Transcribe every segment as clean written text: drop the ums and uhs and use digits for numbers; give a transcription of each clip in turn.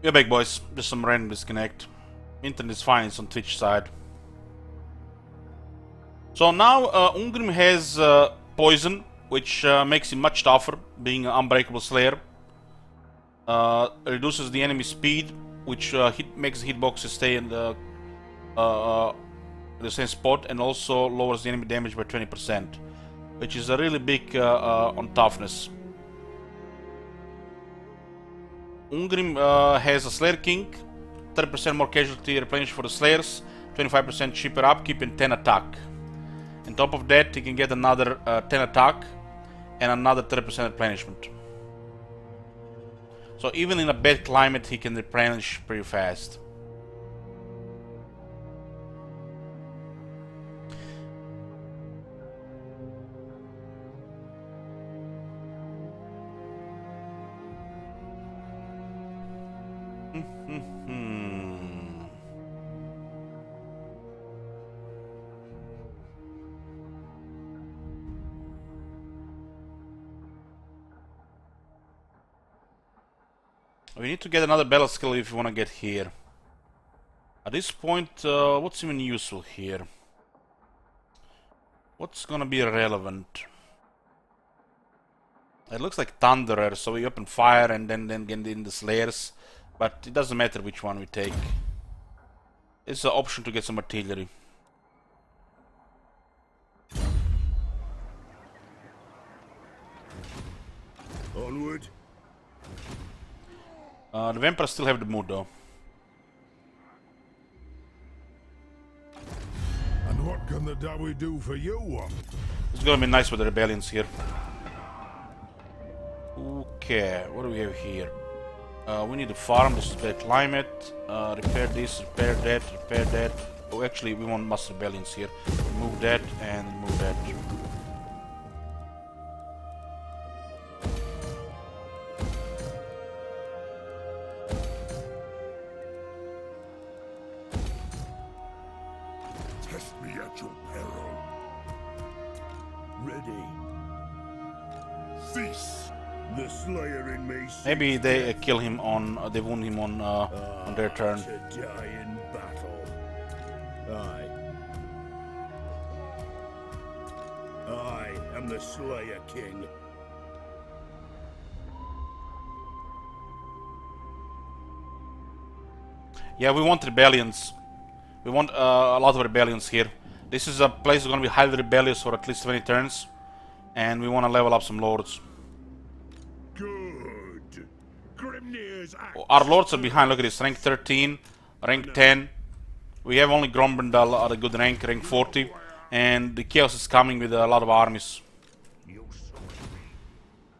You're back, boys. Just some random disconnect. Internet is fine, it's on Twitch side. So now Ingrim has poison, which makes him much tougher, being an unbreakable slayer. Reduces the enemy speed, which makes the hitboxes stay in the same spot, and also lowers the enemy damage by 20%, which is a really big on toughness. Ingrim has a Slayer King, 30% more casualty replenish for the Slayers, 25% cheaper upkeep, and 10 attack. On top of that, he can get another 10 attack and another 30% replenishment. So even in a bad climate, he can replenish pretty fast. We need to get another battle skill if we want to get here. At this point, what's even useful here? What's gonna be relevant? It looks like Thunderer, so we open fire and then get in the Slayers, but it doesn't matter which one we take. It's an option to get some artillery. Onward. The vampires still have the mood though. And what can the Dawi do for you? It's gonna be nice with the rebellions here. Okay, what do we have here? We need to farm, this is bad climate. Repair this, repair that, repair that. Oh, actually, we want mass rebellions here. Remove that and remove that. Test me at your peril. Ready. Cease. The Slayer in me. Maybe they kill him on, they wound him on their turn. To die in battle. I am the Slayer King. Yeah, we want rebellions. We want a lot of rebellions here. This is a place that's gonna be highly rebellious for at least 20 turns, and we want to level up some lords. Good. Grimnir's axe. Our lords are behind. Look at this, rank 13, rank 10. We have only Grombendal at a good rank, rank 40, and the Chaos is coming with a lot of armies.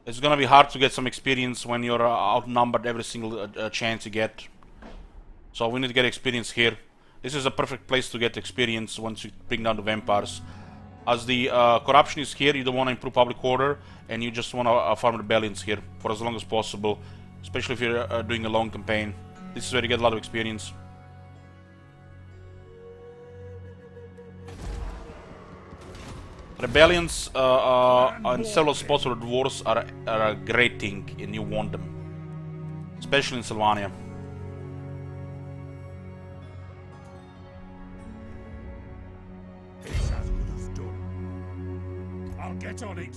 It's gonna be hard to get some experience when you're outnumbered every single chance you get. So we need to get experience here. This is a perfect place to get experience once you bring down the vampires. As the corruption is here, you don't want to improve public order, and you just want to farm rebellions here for as long as possible, especially if you're doing a long campaign. This is where you get a lot of experience. Rebellions on several spots where dwarves are a great thing, and you want them, especially in Sylvania. I'll get on it.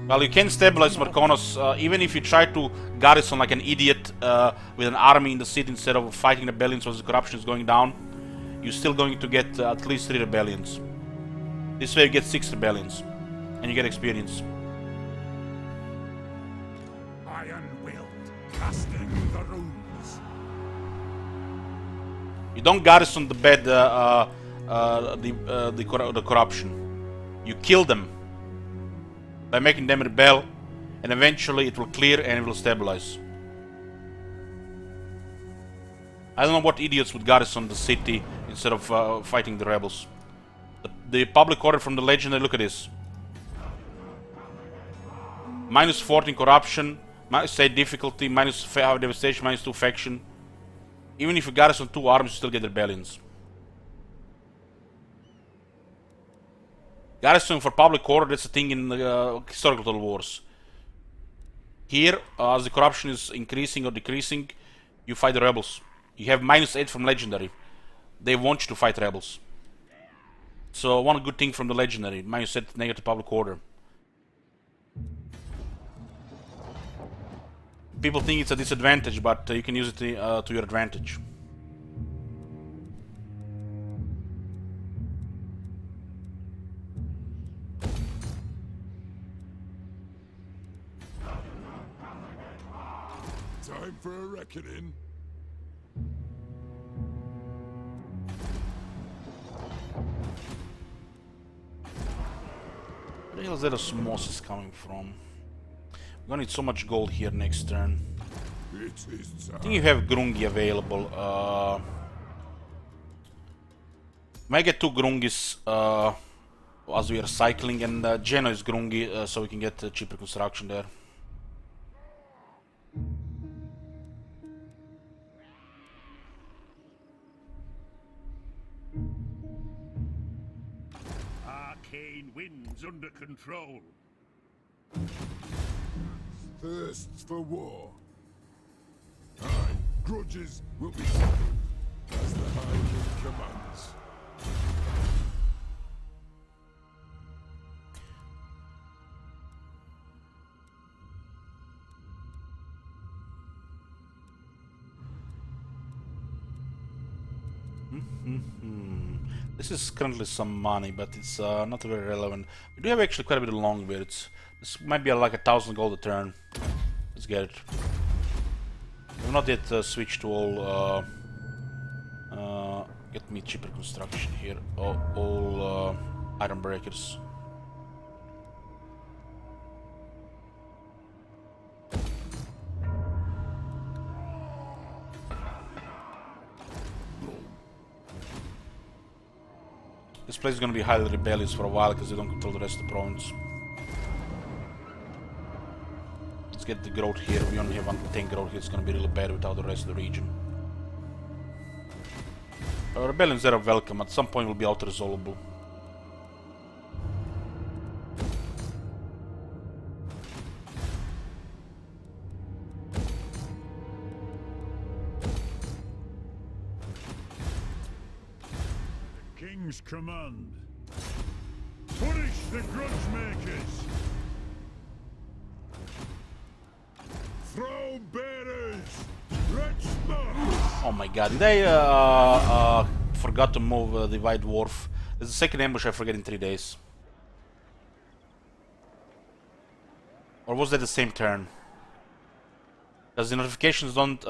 Well, you can stabilize Marconos, even if you try to garrison like an idiot with an army in the city instead of fighting rebellions as the corruption is going down. You're still going to get at least 3 rebellions. This way you get 6 rebellions, and you get experience. Iron-willed, casting the runes. You don't garrison the bad, the corruption. You kill them by making them rebel, and eventually it will clear and it will stabilize. I don't know what idiots would garrison the city instead of fighting the rebels. The public order from the legendary, look at this. Minus 14 corruption, minus 8 difficulty, minus 5 devastation, minus 2 faction. Even if you garrison 2 armies, you still get rebellions. Garrison for public order, that's a thing in historical wars. Here, as the corruption is increasing or decreasing, You fight the rebels. You have -8 from legendary. They want you to fight rebels. So one good thing from the legendary, -8 negative public order. People think it's a disadvantage, but you can use it to your advantage. Time for a reckoning. Where the hell is that osmosis coming from? We're gonna need so much gold here next turn. It is time. I think you have Grungi available. Might get 2 Grungis as we are cycling, and Geno is Grungi, so we can get cheaper construction there. Arcane winds under control. Thirsts for war. Aye, grudges will be settled as the High King commands. This is currently some money, but it's not very relevant. We do have actually quite a bit of longbeards. This might be like 1,000 gold a turn. Let's get it. We've not yet switched to all. Get me cheaper construction here. All iron breakers. This place is going to be highly rebellious for a while because they don't control the rest of the province. Let's get the growth here. We only have 10 growth here. It's going to be really bad without the rest of the region. Rebellions are welcome. At some point will be auto-resolvable. King's command. Punish the grudge makers. Throne bearers. Let's march. Oh my god, did I forgot to move the white dwarf? There's the second ambush I forget in 3 days. Or was that the same turn? Because the notifications don't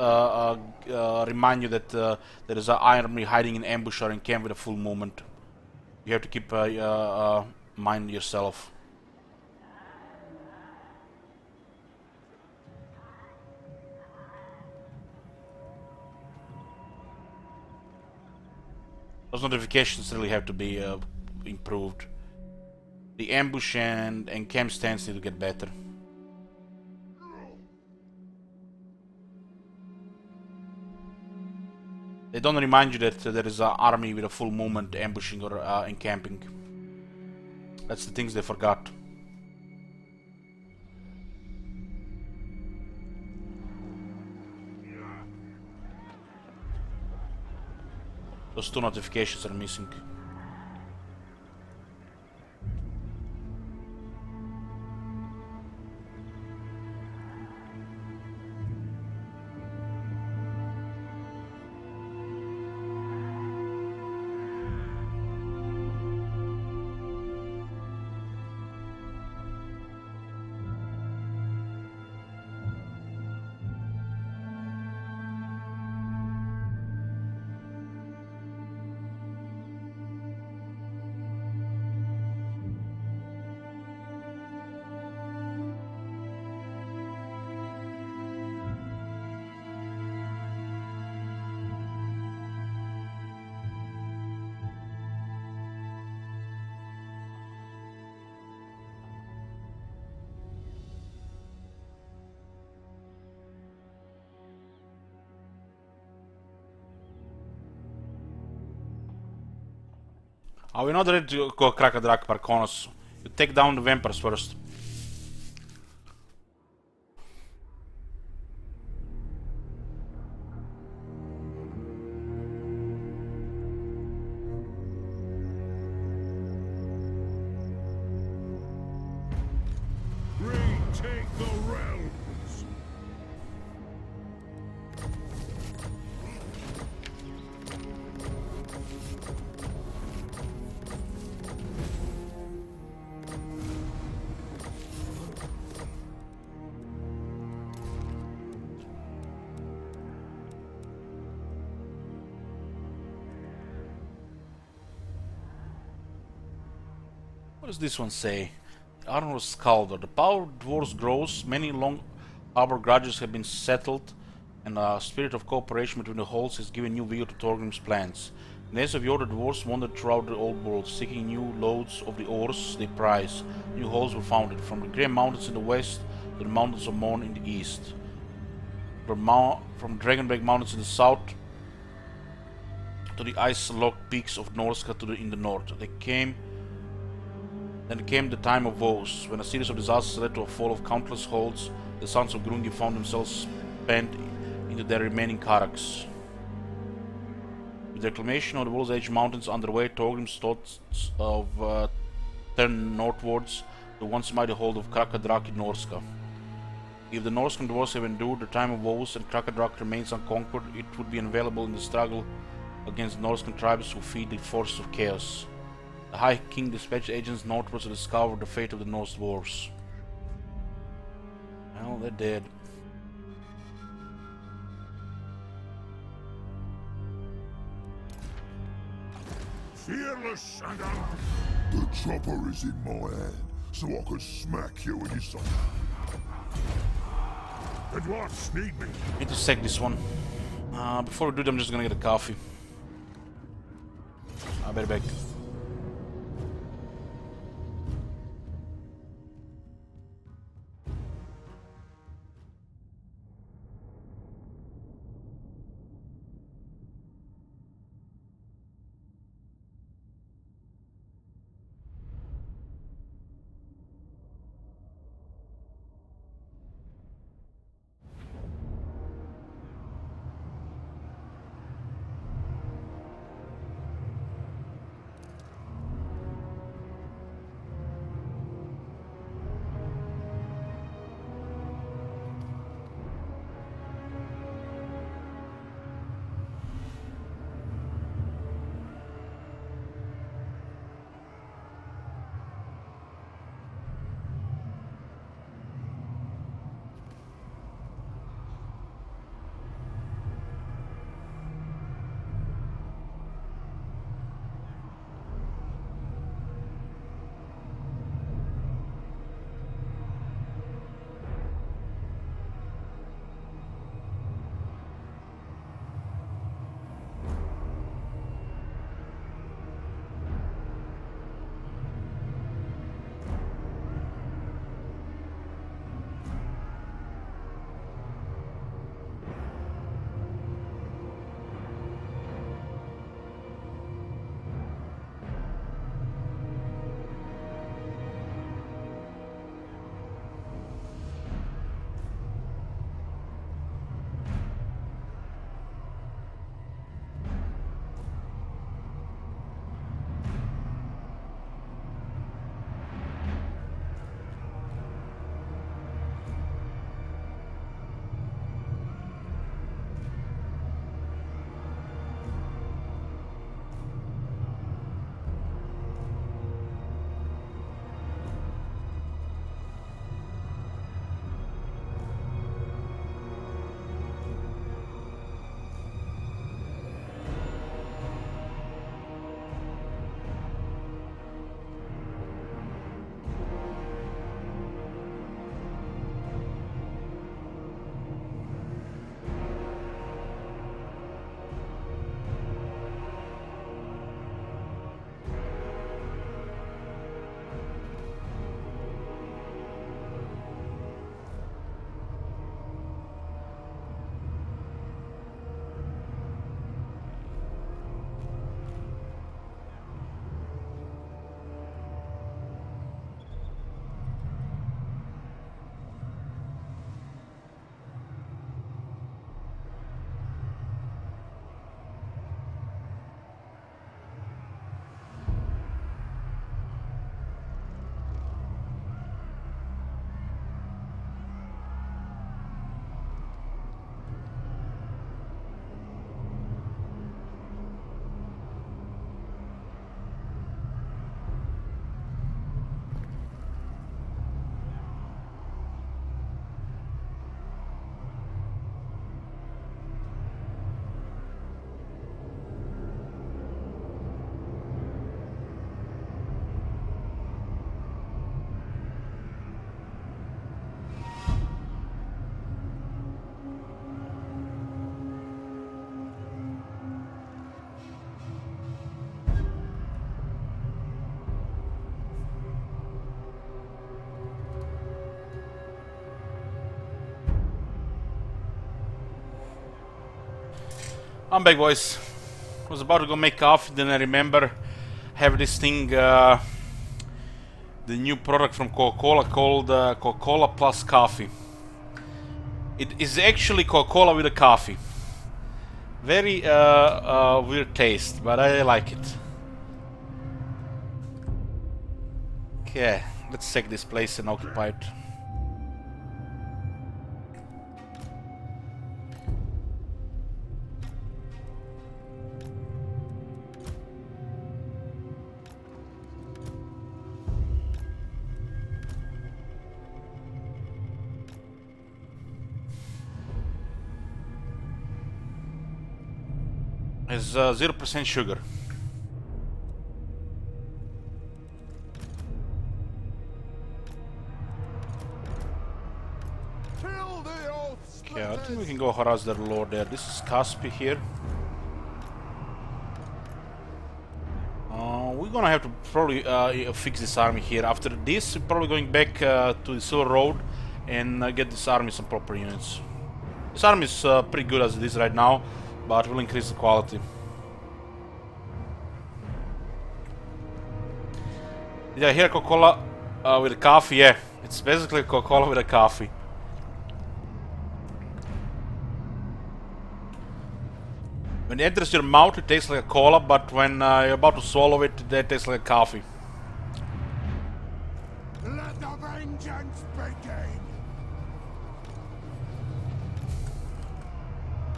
remind you that there is an army hiding in ambush or in camp with a full movement. You have to keep mind yourself. Those notifications really have to be improved. The ambush and camp stands need to get better. They don't remind you that there is an army with a full movement ambushing or encamping. That's the things they forgot. Those 2 notifications are missing. We're not ready to go crack a Drak Parkonos. You take down the vampires first. does this one say? Armor Scalder. The power of dwarves grows. Many long harbor grudges have been settled, and a spirit of cooperation between the hulls has given new vigor to Thorgrim's plans. In the days of yore, the dwarves wandered throughout the old world, seeking new loads of the ores they prize. New hulls were founded, from the Grey Mountains in the west to the Mountains of Morn in the east. From Dragonbreak Mountains in the south to the ice-locked peaks of Norska in the north. Then came the time of woes, when a series of disasters led to a fall of countless holds. The sons of Grungi found themselves penned into their remaining carracks. With the reclamation of the World's Edge Mountains underway, Thorgrim's thoughts of turn northwards to once mighty hold of Krakadrak in Norska. If the Norsemen dwarves have endured the time of woes and Krakadrak remains unconquered, it would be invaluable in the struggle against the Norsemen tribes who feed the forces of chaos. The High King dispatched agents northwards to discover the fate of the Norse dwarves. Well, they're dead. Fearless and The chopper is in my hand, so I can smack you in your soul. The dwarfs need me. Need to sack this one. Before we do that, I'm just gonna get a coffee. I'll be right back. I'm back, boys. Was about to go make coffee, then I remember have this thing, the new product from Coca-Cola called Coca-Cola Plus Coffee. It is actually Coca-Cola with a coffee. Very weird taste, but I like it. Okay, let's check this place and occupy it. Has 0% sugar. Okay, I think we can go harass their lord there. This is Caspi here. We're gonna have to probably fix this army here. After this, we're probably going back to the Silver Road and get this army some proper units. This army is pretty good as it is right now, but will increase the quality. Yeah, here Coca-Cola with a coffee. Yeah, it's basically Coca-Cola with a coffee. When it enters your mouth, it tastes like a cola, but when you're about to swallow it, it tastes like a coffee. Let the vengeance begin.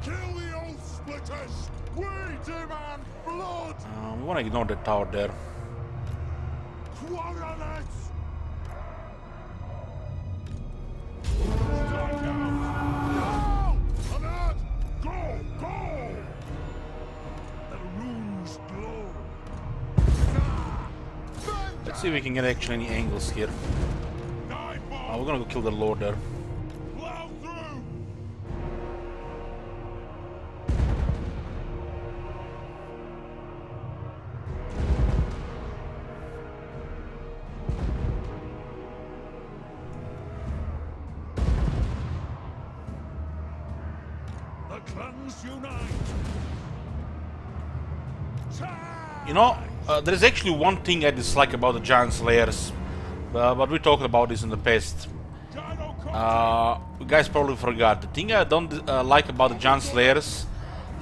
Kill the oath splitters. We demand blood. We want to ignore that tower there. Quarrelers. Stand down. No! Alert! Go! Go! The runes glow. Let's see if we can get actually any angles here. We're gonna go kill the lord there. Plow through. The clans unite. You know, there's actually one thing I dislike about the Giant Slayers, but we talked about this in the past. You guys probably forgot. The thing I don't like about the Giant Slayers,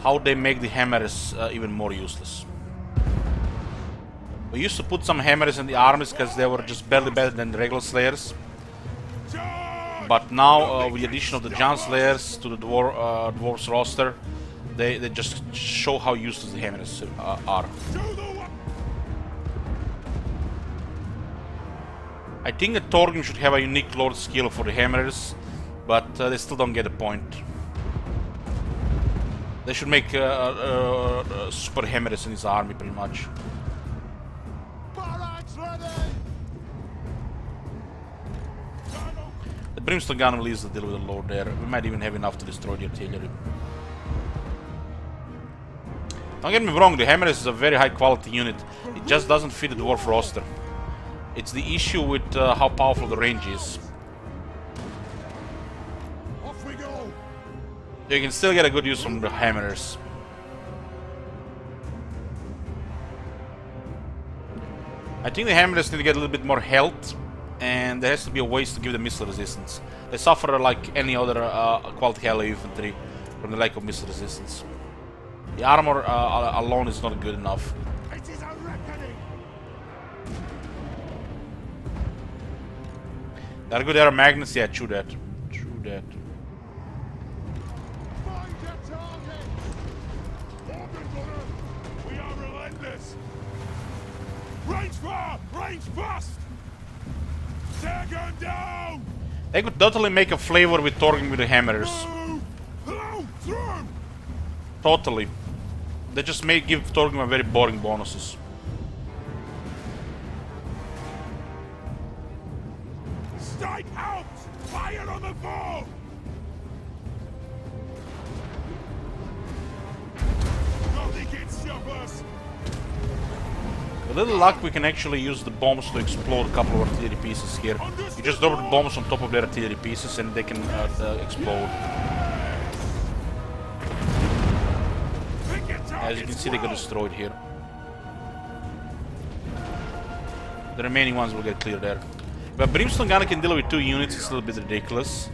how they make the hammers even more useless. We used to put some hammers in the armies because they were just barely better than the regular Slayers. But now, with the addition of the Giant Slayers to the Dwarfs roster, they just show how useless the hammers are. I think that Thorgrim should have a unique lord skill for the hammers, but they still don't get the point. They should make super hammers in his army, pretty much. The Brimstone gun will easily deal with the lord there. We might even have enough to destroy the artillery. Don't get me wrong, the Hammer is a very high quality unit. It just doesn't fit the Dwarf roster. It's the issue with how powerful the range is. Off we go. You can still get a good use from the Hammers. I think the Hammers need to get a little bit more health, and there has to be a ways to give them missile resistance. They suffer like any other quality heavy infantry from the lack of missile resistance. The armor alone is not good enough. It is a reckoning. They're good air magnets, yeah, true that. True that. Find your target. Organ gunner. We are relentless. Range far, range fast. Tear gun down. They could totally make a flavor with Thorgrim with the hammers. Hello, through. Totally. They just may give Thorgrim a very boring bonuses. Strike out. Fire on the foe. Nothing can stop us. With a little luck, we can actually use the bombs to explode a couple of artillery pieces here. You just drop the bombs on top of the artillery pieces and they can explode. as you can see, they got destroyed here. The remaining ones will get cleared there. But Brimstone Gunner can deal with 2 units, it's a little bit ridiculous.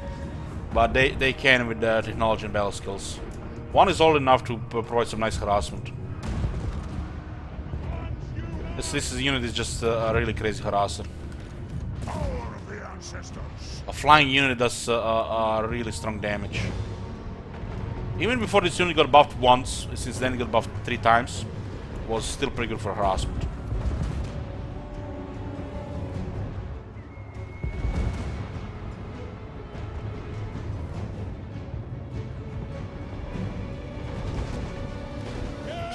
But they can with the technology and battle skills. One is all enough to provide some nice harassment. This unit is just a really crazy harasser. A flying unit does really strong damage. Even before this unit got buffed once, since then it got buffed 3 times, was still pretty good for harassment.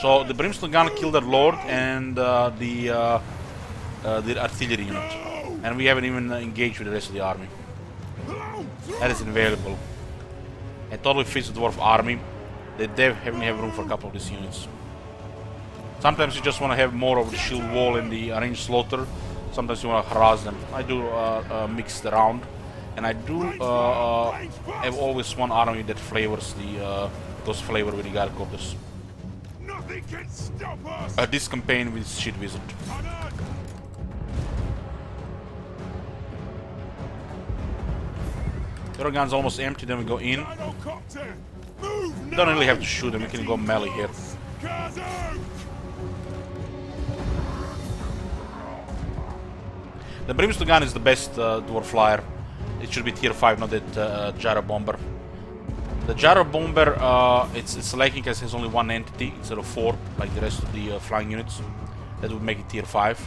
So the Brimstone Gun killed their lord and the artillery unit, and we haven't even engaged with the rest of the army. That is invaluable. It totally fits the Dwarf army. They definitely have room for a couple of these units. Sometimes you just want to have more of the shield wall and the ranged slaughter. Sometimes you want to harass them. I do mix it around, and I do have always one army that flavors those flavor with the Garcopters. Nothing can stop us. This campaign with Shit Wizard. The other gun's almost empty, then we go in. We don't really have to shoot them, we can go melee here. The Brimstone Gun is the best Dwarf flyer. It should be tier 5, not that Gyro Bomber. The Gyro Bomber, it's lacking because it has only 1 entity instead of 4, like the rest of the flying units. That would make it tier 5.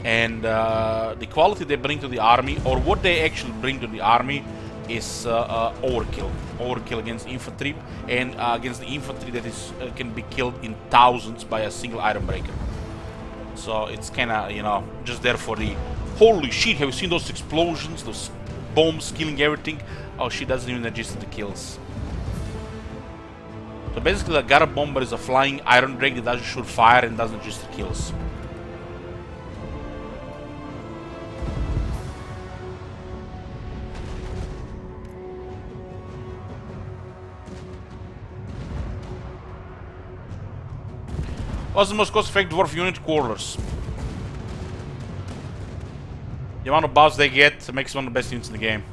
And the quality they bring to the army, or what they actually bring to the army, is overkill. Overkill against infantry, and against the infantry that can be killed in thousands by a single iron breaker. So it's kinda, you know, just there for the holy shit, have you seen those explosions, those bombs killing everything? Oh, she doesn't even register the kills. So basically the Gyro Bomber is a flying iron drake that doesn't shoot fire and doesn't register kills. What's the most cost-effective Dwarf unit? Quarters. The amount of buffs they get makes one of the best units in the game.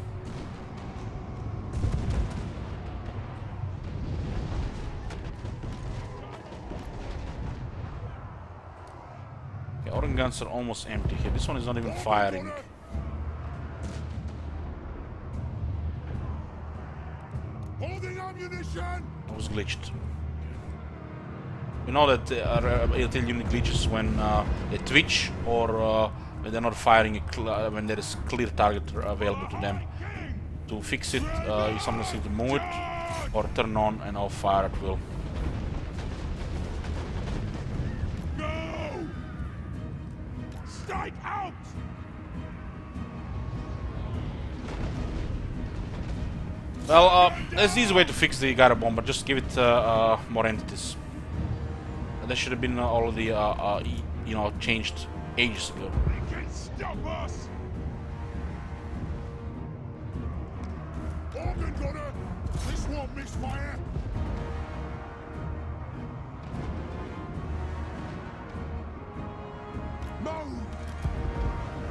Okay, Oran guns are almost empty here. This one is not even firing. Holding ammunition. It was glitched. You know that ATL unit glitches when they twitch or when they're not firing when there is clear target available to them. To fix it, you sometimes need to move it or turn on and off fire at will. Go! Strike out! Well, there's an easy way to fix the Gyro Bomber. Just give it more entities. That should have been already, you know, changed ages ago. They can stop us. Organ gunner, this won't misfire. Move.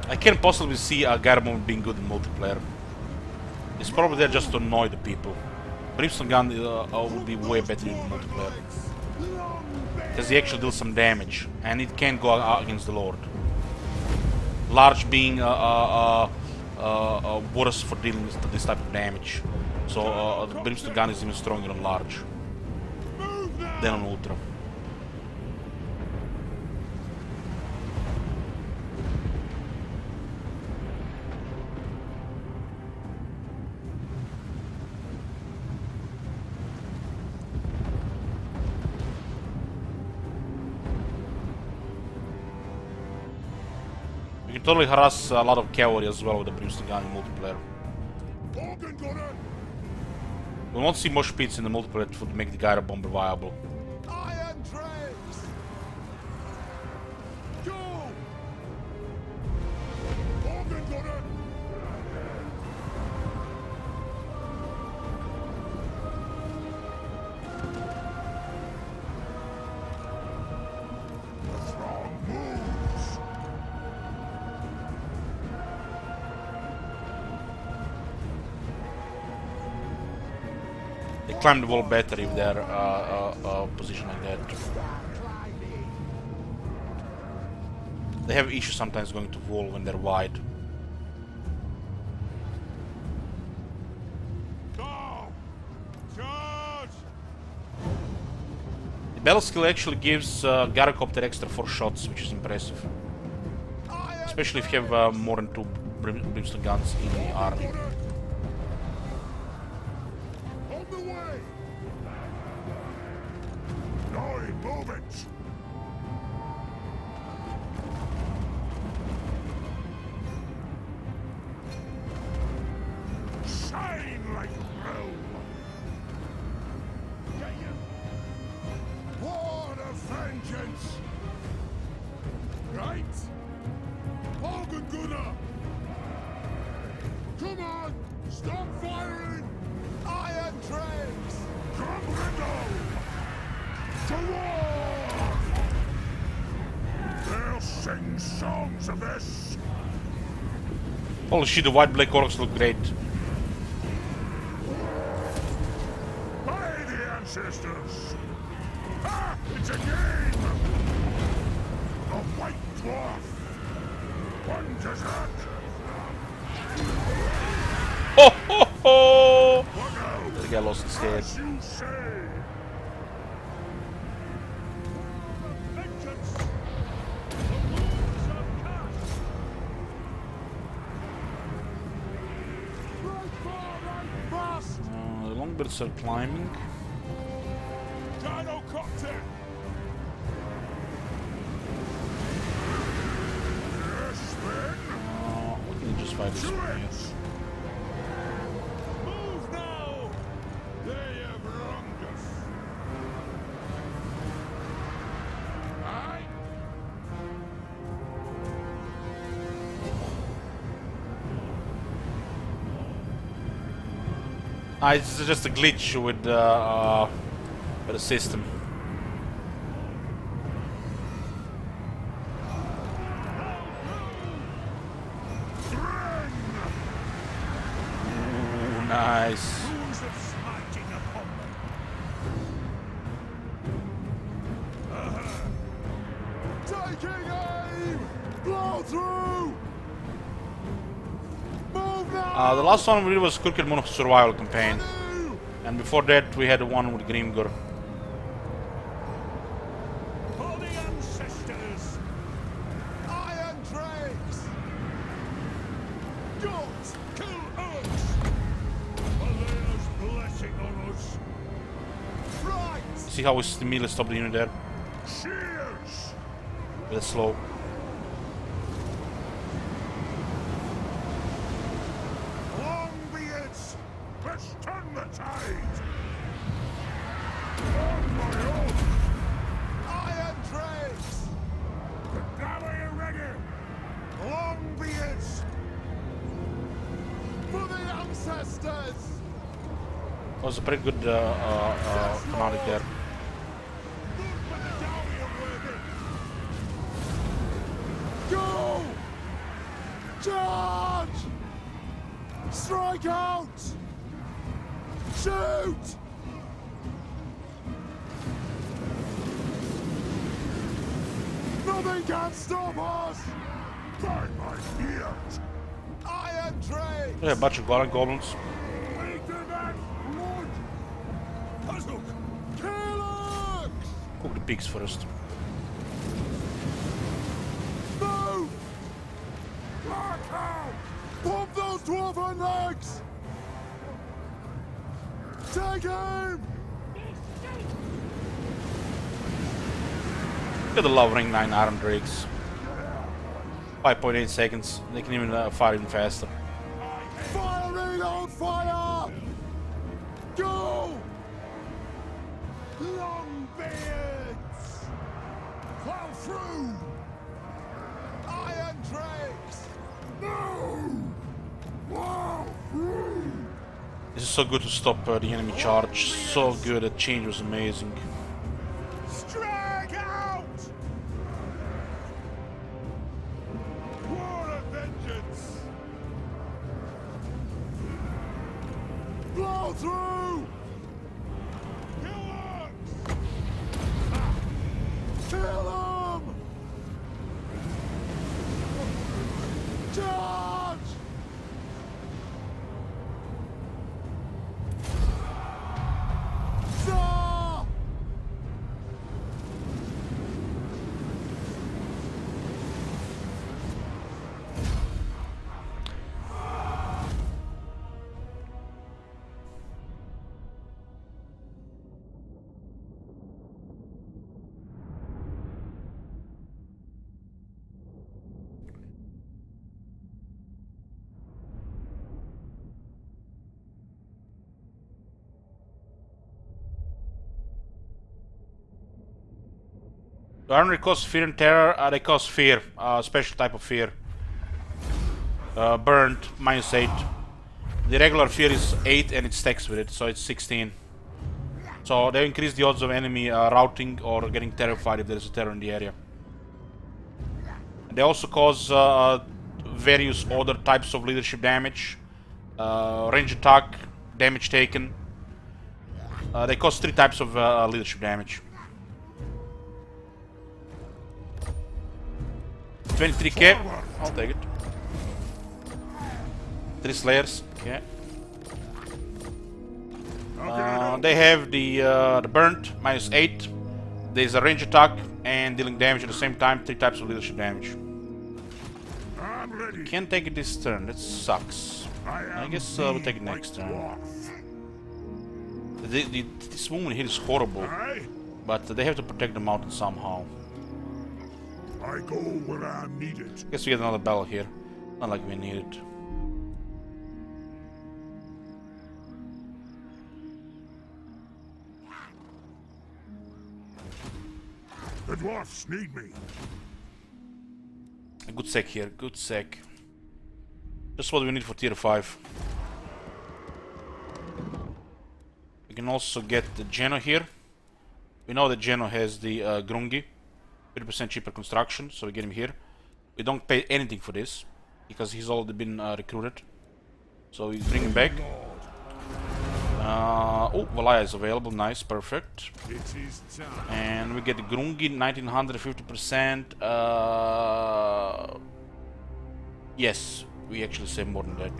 I can't possibly see a Gyro Bomber being good in multiplayer. It's probably there just to annoy the people. Brimstone Gun would be way better in multiplayer. Because he actually deals some damage, and it can go against the Lord. Large being worse for dealing with this type of damage. So the Brimstone Gun is even stronger on large than on ultra. You can totally harass a lot of cavalry as well with the Brimstone Gun in multiplayer. Organ gunner. We won't see much speeds in the multiplayer to make the Gyro Bomber viable. Iron trays. Go. Organ gunner. could climb the wall better if they're positioned like that. They have issues sometimes going to wall when they're wide. The battle skill actually gives Gyrocopter extra 4 shots, which is impressive. Especially if you have more than 2 brimstone guns in the army. Come on! Stop firing! Iron trains! Comprendo! To war! They'll sing songs of this! Holy shit, the white black orcs look great. By the ancestors! Ah! It's a game! The White Dwarf! One dessert! Ho ho ho! The guy lost his head. The longbirds are climbing. We can just fight this one here. Move now! They have wronged us. Aye. It's just a glitch with the system. Ooh, nice. Taking aim! Blow through! Move now! The last one we did was Crooked Moon Survival Campaign. And before that we had the one with Grimgor. For the ancestors! Iron drakes! Gods, kill us! Alena's blessing on us! Right! See how we immediately stopped the unit there? Cheers! That's slow. Longbeards! Let's turn the tide! On my oath! Iron drakes! Now are you ready? Longbeards! For the ancestors! That was a pretty good command there. Go! Charge! Strike out! Shoot! Nothing can stop us! By my beard! Iron train! Yeah, a bunch of Goblin Goblins. Cook the pigs first. Move! Pump those dwarven legs! Take him! Look at the lowering 9 Iron Drakes. 5.8 seconds. They can even fire even faster. Firing on fire! Go! Longbeards! Plow through! Iron drakes! No! Plow through! This is so good to stop the enemy charge. So good. That change was amazing. Strike out! War of vengeance! Blow through! The armory cause fear and terror. They cause fear. Special type of fear. Burned, -8. The regular fear is 8 and it stacks with it, so it's 16. So they increase the odds of enemy routing or getting terrified if there is a terror in the area. They also cause various other types of leadership damage. Range attack, damage taken. They cause 3 types of leadership damage. 23k, I'll take it. 3 slayers, okay. They have the burnt, -8. There's a range attack and dealing damage at the same time, 3 types of leadership damage. Can't take it this turn, that sucks. I guess we'll take it next turn. This woman here is horrible, but they have to protect the mountain somehow. I go where I'm needed. Guess we get another battle here. Not like we need it. The dwarfs need me. A good sec here, good sec. Just what we need for tier 5. We can also get the Geno here. We know that Geno has the Grungi. 50% cheaper construction, so we get him here. We don't pay anything for this, because he's already been recruited. So we bring him back. Oh, Valaya is available, nice, perfect. And we get the Grungi, 1950%. Yes, we actually save more than that.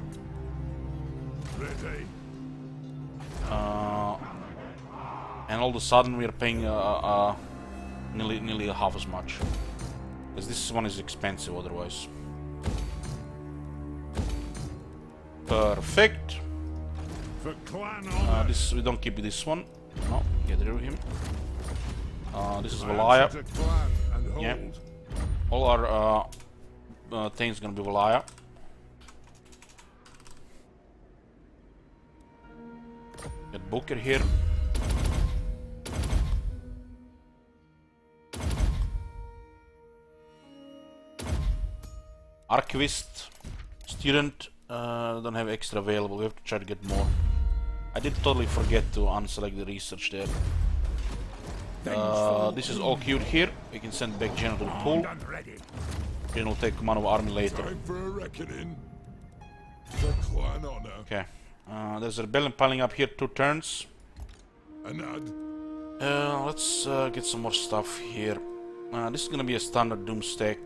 And all of a sudden we are paying nearly half as much, because this one is expensive otherwise. Perfect. This we don't keep this one. No, get rid of him. This is Valaya. Yeah. All our things gonna be Valaya. Get Booker here. Archivist, student, don't have extra available, we have to try to get more. I did totally forget to unselect the research there. This is all queued here, we can send back Geno to the pool. Then we'll take command of army later. Okay, there's a rebellion piling up here, 2 turns. Let's get some more stuff here. This is gonna be a standard doom stack.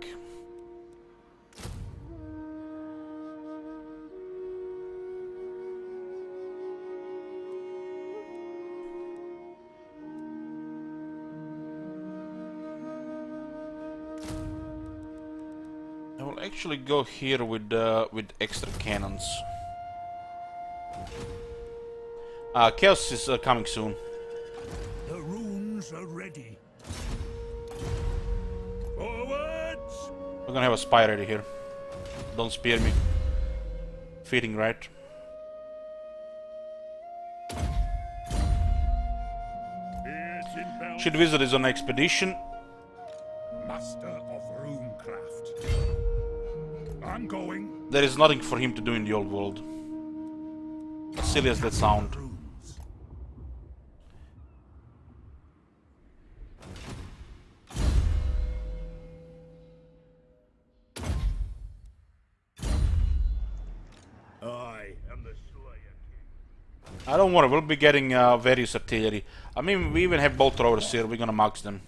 I will actually go here with extra cannons. Chaos is coming soon. The runes are ready. Forwards! We're gonna have a spy ready here. Don't spear me. Feeding, right? Should visit is on expedition. Master of runecraft. I'm going. There is nothing for him to do in the old world. As silly as that sound. I don't worry, we'll be getting various artillery. I mean, we even have bolt throwers here, we're gonna max them.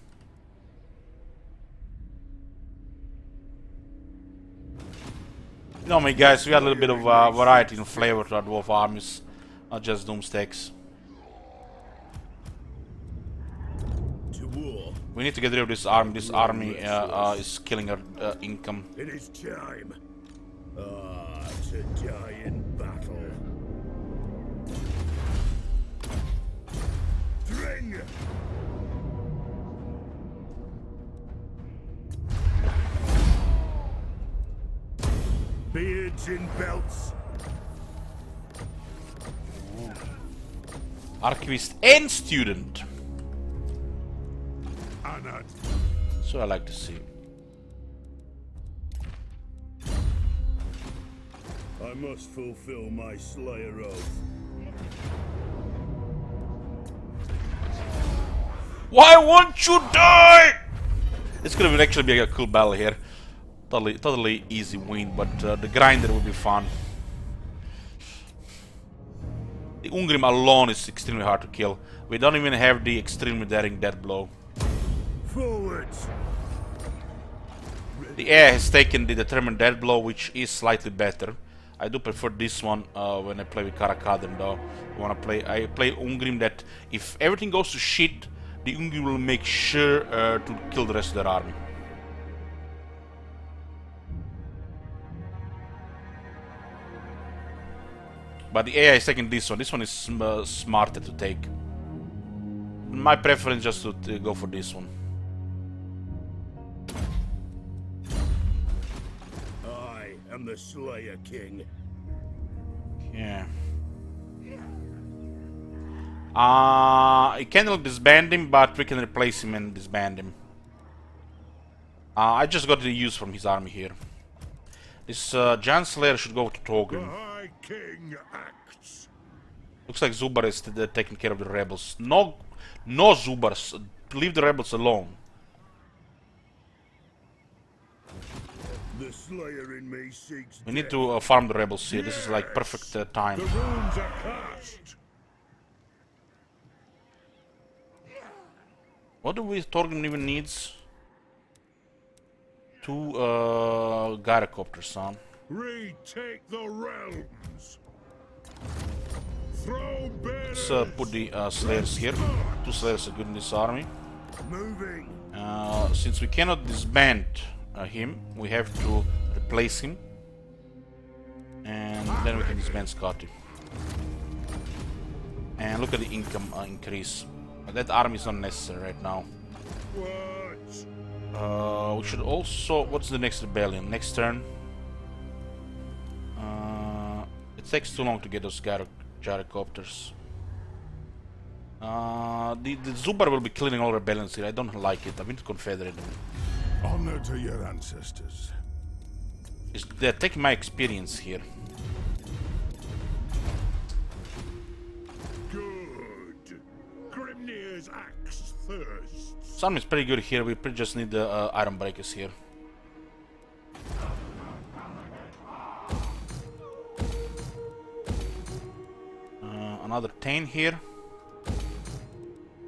You know me guys, we got a little bit of variety and flavor to our dwarf armies, not just doomstacks. We need to get rid of this army. This army is killing our income. It is time. To die in battle. Dring! Beards in belts. Archivist and student. Anad. So I like to see. I must fulfill my Slayer oath. Why won't you die? It's gonna actually be a cool battle here. Totally easy win, but the grinder will be fun. The Ingrim alone is extremely hard to kill. We don't even have the extremely daring death blow. Forwards! The AI has taken the determined death blow, which is slightly better. I do prefer this one when I play with Karakadin though. I play Ingrim that if everything goes to shit, the Ingrim will make sure to kill the rest of their army. But the AI is taking this one. This one is smarter to take. My preference is just to go for this one. I am the Slayer King. Yeah. You cannot disband him, but we can replace him and disband him. I just got the use from his army here. This Giant Slayer should go to The Torgrim. High King acts. Looks like Zubar is taking care of the rebels. No Zubars. Leave the rebels alone. The Slayer in me seeks We need to farm the rebels here. This is like perfect time. The runes are cast. What do we Torgrim even needs? 2 gyrocopters, huh? Retake the realms. Throw Let's banners. put the Slayers here. 2 Slayers are good in this army. moving. Since we cannot disband him, we have to replace him. And then we can disband Scotty. And look at the income increase. That army is not necessary right now. What? We should also... What's the next rebellion? Next turn? It takes too long to get those gyrocopters. The Zubar will be killing all rebellions here. I don't like it. I want to confederate them. Honor to your ancestors. They're taking my experience here. Good. Grimnir's axe thirsts. Some is pretty good here. We just need the iron breakers here. Another 10 here.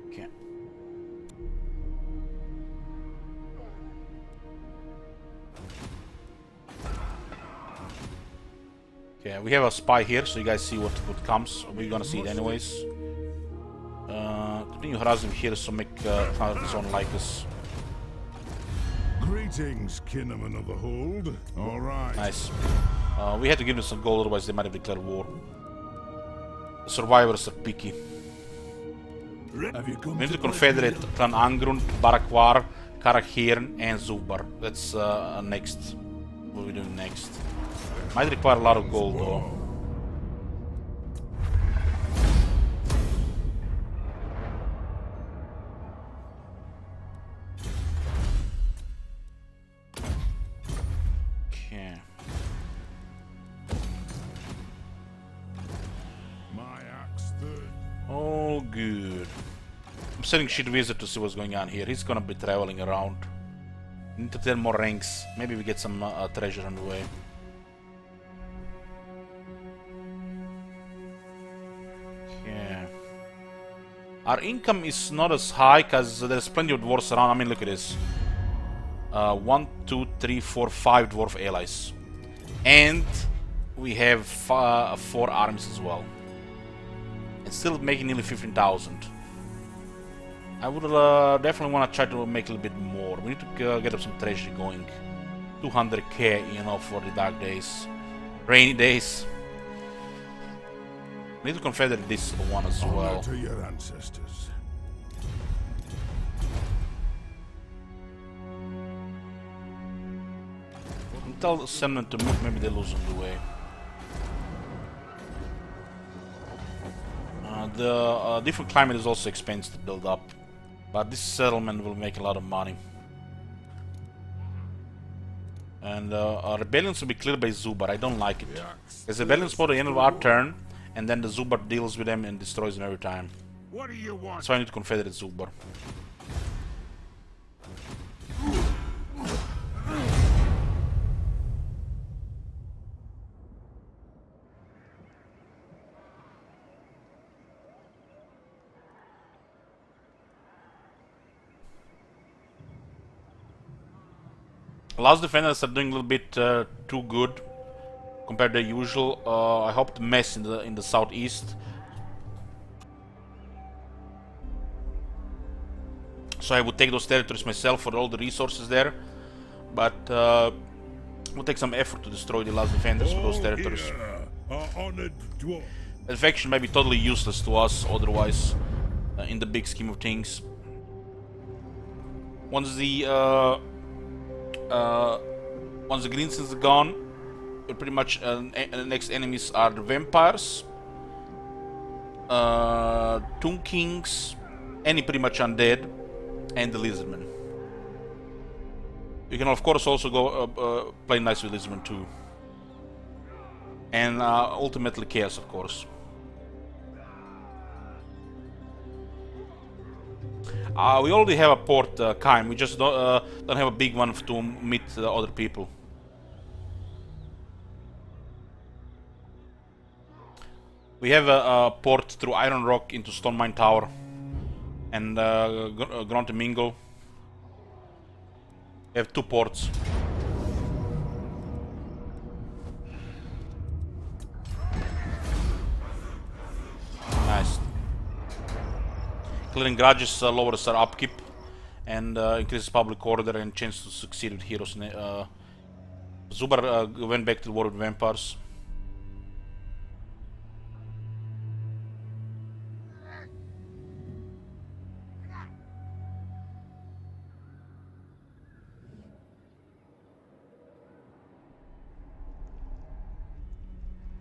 Okay. Okay, we have a spy here, so you guys see what comes. We're gonna see it anyways. Continue harassing here, so make Confederate zone like us. Greetings, Kinnaman of the Hold. All right. Nice. We had to give them some gold, otherwise they might have declared war. The survivors are picky. Have you come We need to to confederate Clan Angrund, Barakwar, Karakhirn, and Zubar. That's next. What are we doing next? Might require a lot of gold though. Okay. My axe thirsts. All good. I'm sending Shit Wizard to see what's going on here. He's gonna be traveling around. We need to 10 more ranks. Maybe we get some treasure on the way. Okay. Our income is not as high because there's plenty of dwarfs around. I mean, look at this. 1, 2, 3, 4, 5 dwarf allies. And we have 4 armies as well. And still making nearly 15,000. I would definitely want to try to make a little bit more. We need to get up some treasure going. 200k, you know, for the dark days. Rainy days. We need to confederate this one as Honor well. to your ancestors. Tell Senman to move, maybe they lose on the way. The different climate is also expensive to build up, but this settlement will make a lot of money. And rebellions will be cleared by Zubar. I don't like it. Because rebellions spawn at the end of our turn, and then the Zubar deals with them and destroys them every time. What do you want? So I need to Confederate Zubar. Last defenders are doing a little bit too good compared to the usual. I hope to mess in the southeast. So I would take those territories myself for all the resources there, but it will take some effort to destroy the last defenders for those territories. Our honored dwarf. The faction may be totally useless to us otherwise, in the big scheme of things. Once the green skins are gone, pretty much the next enemies are the vampires, Tomb Kings, any pretty much undead, and the lizardmen. You can of course also go play nice with lizardmen too, and ultimately chaos, of course. We already have a port, Kaim. We just don't have a big one to meet other people. We have a port through Iron Rock into Stone Mine Tower and Grand Mingo. We have 2 ports. Nice. Clearing grudges lowers our upkeep and increases public order and chance to succeed with heroes. Zubar went back to the war with vampires.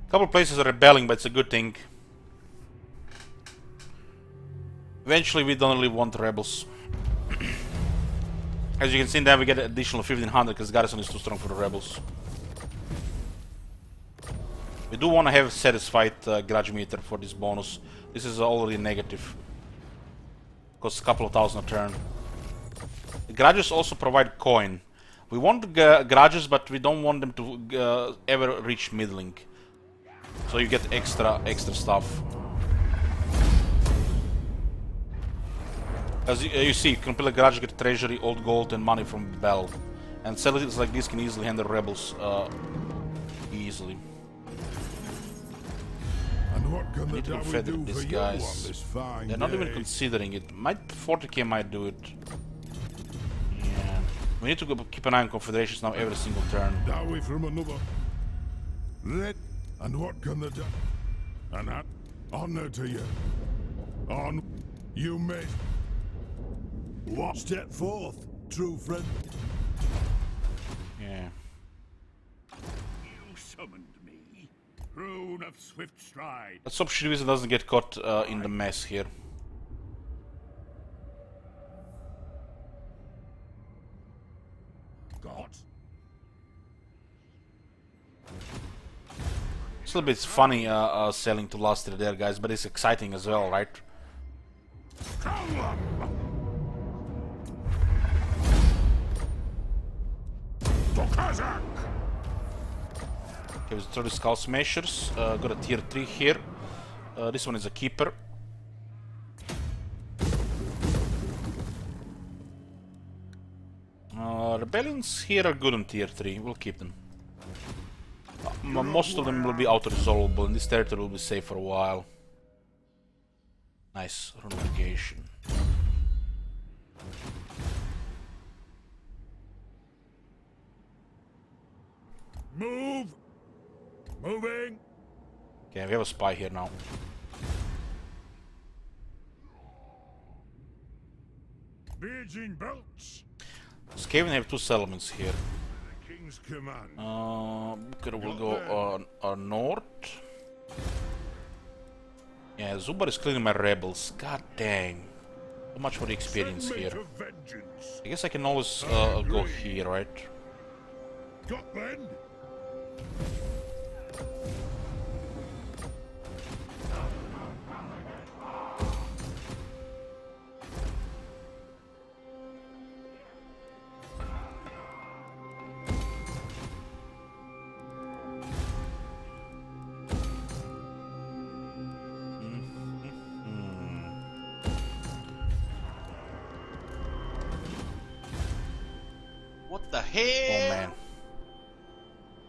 Couple places are rebelling, but it's a good thing. Eventually we don't really want rebels. As you can see now we get an additional 1500 because garrison is too strong for the rebels. We do want to have satisfied grudge meter for this bonus. This is already negative. Costs a couple of thousand a turn. The grudges also provide coin. We want the grudges, but we don't want them to ever reach middling. So you get extra stuff. As you see, you can build a garage, get treasury, old gold, and money from Bell. And sellers like this can easily handle rebels easily. And what can the Need to devil confederate do these for you on guys. this fine They're not even day? considering it. 40k might do it. Yeah. We need to keep an eye on confederations now every single turn. Dowry from another. Let and what can the devil? And that honor to you. On you may. What? Step forth, true friend. Yeah. You summoned me, rune of swift stride. Let's hope Shriviza doesn't get caught in the mess here. God. It's a little bit funny selling to last year there, guys, but it's exciting as well, right? Okay, let's throw the Skull Smashers. Got a tier 3 here. This one is a keeper. Rebellions here are good on tier 3. We'll keep them. Most of them will be auto-resolvable, and this territory will be safe for a while. Nice. Renegation. Move! Moving! Okay, we have a spy here now. Beijing belts! Skaven have 2 settlements here. King's command. Booker will go on north. Yeah, Zubar is clearing my rebels. God dang. So much for the experience here. I guess I can always go here, right? Scotland? What the Oh hell? man.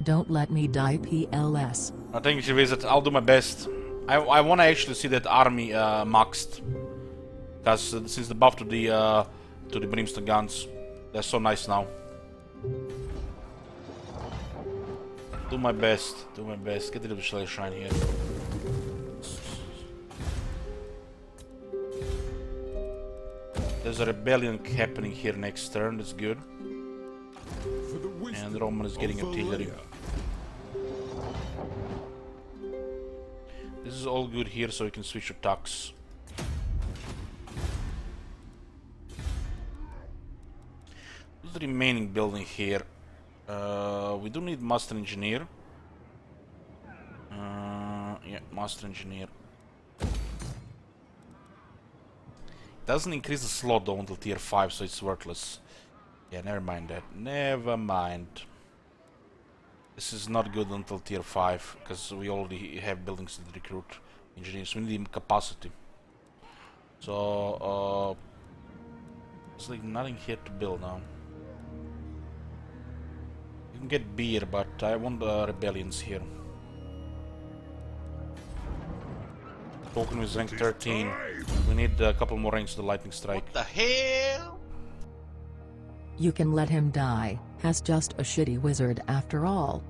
Don't let me die, PLS. I think you should visit. I'll do my best. I want to actually see that army maxed. Because since the buff to the brimstone guns, they're so nice now. Do my best. Do my best. Get rid of the Slayer Shrine here. There's a rebellion happening here next turn. That's good. For the wisdom And Roman is getting of artillery. Valyria. This is all good here, so we can switch to Tux. Who's the remaining building here? We do need Master Engineer. Yeah, Master Engineer. Doesn't increase the slot though until tier 5, so it's worthless. Yeah, never mind that. Never mind. This is not good until tier 5, because we already have buildings to recruit engineers. We need capacity. So, there's like nothing here to build now. You can get beer, but I want rebellions here. Token with rank 13. We need a couple more ranks to the lightning strike. What the hell? You can let him die, has just a shitty wizard after all.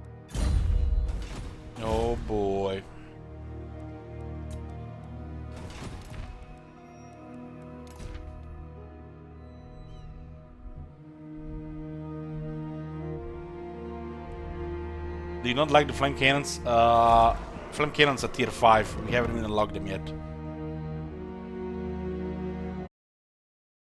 Oh boy. Do you not like the flame cannons? Flame cannons are tier 5. We haven't even unlocked them yet.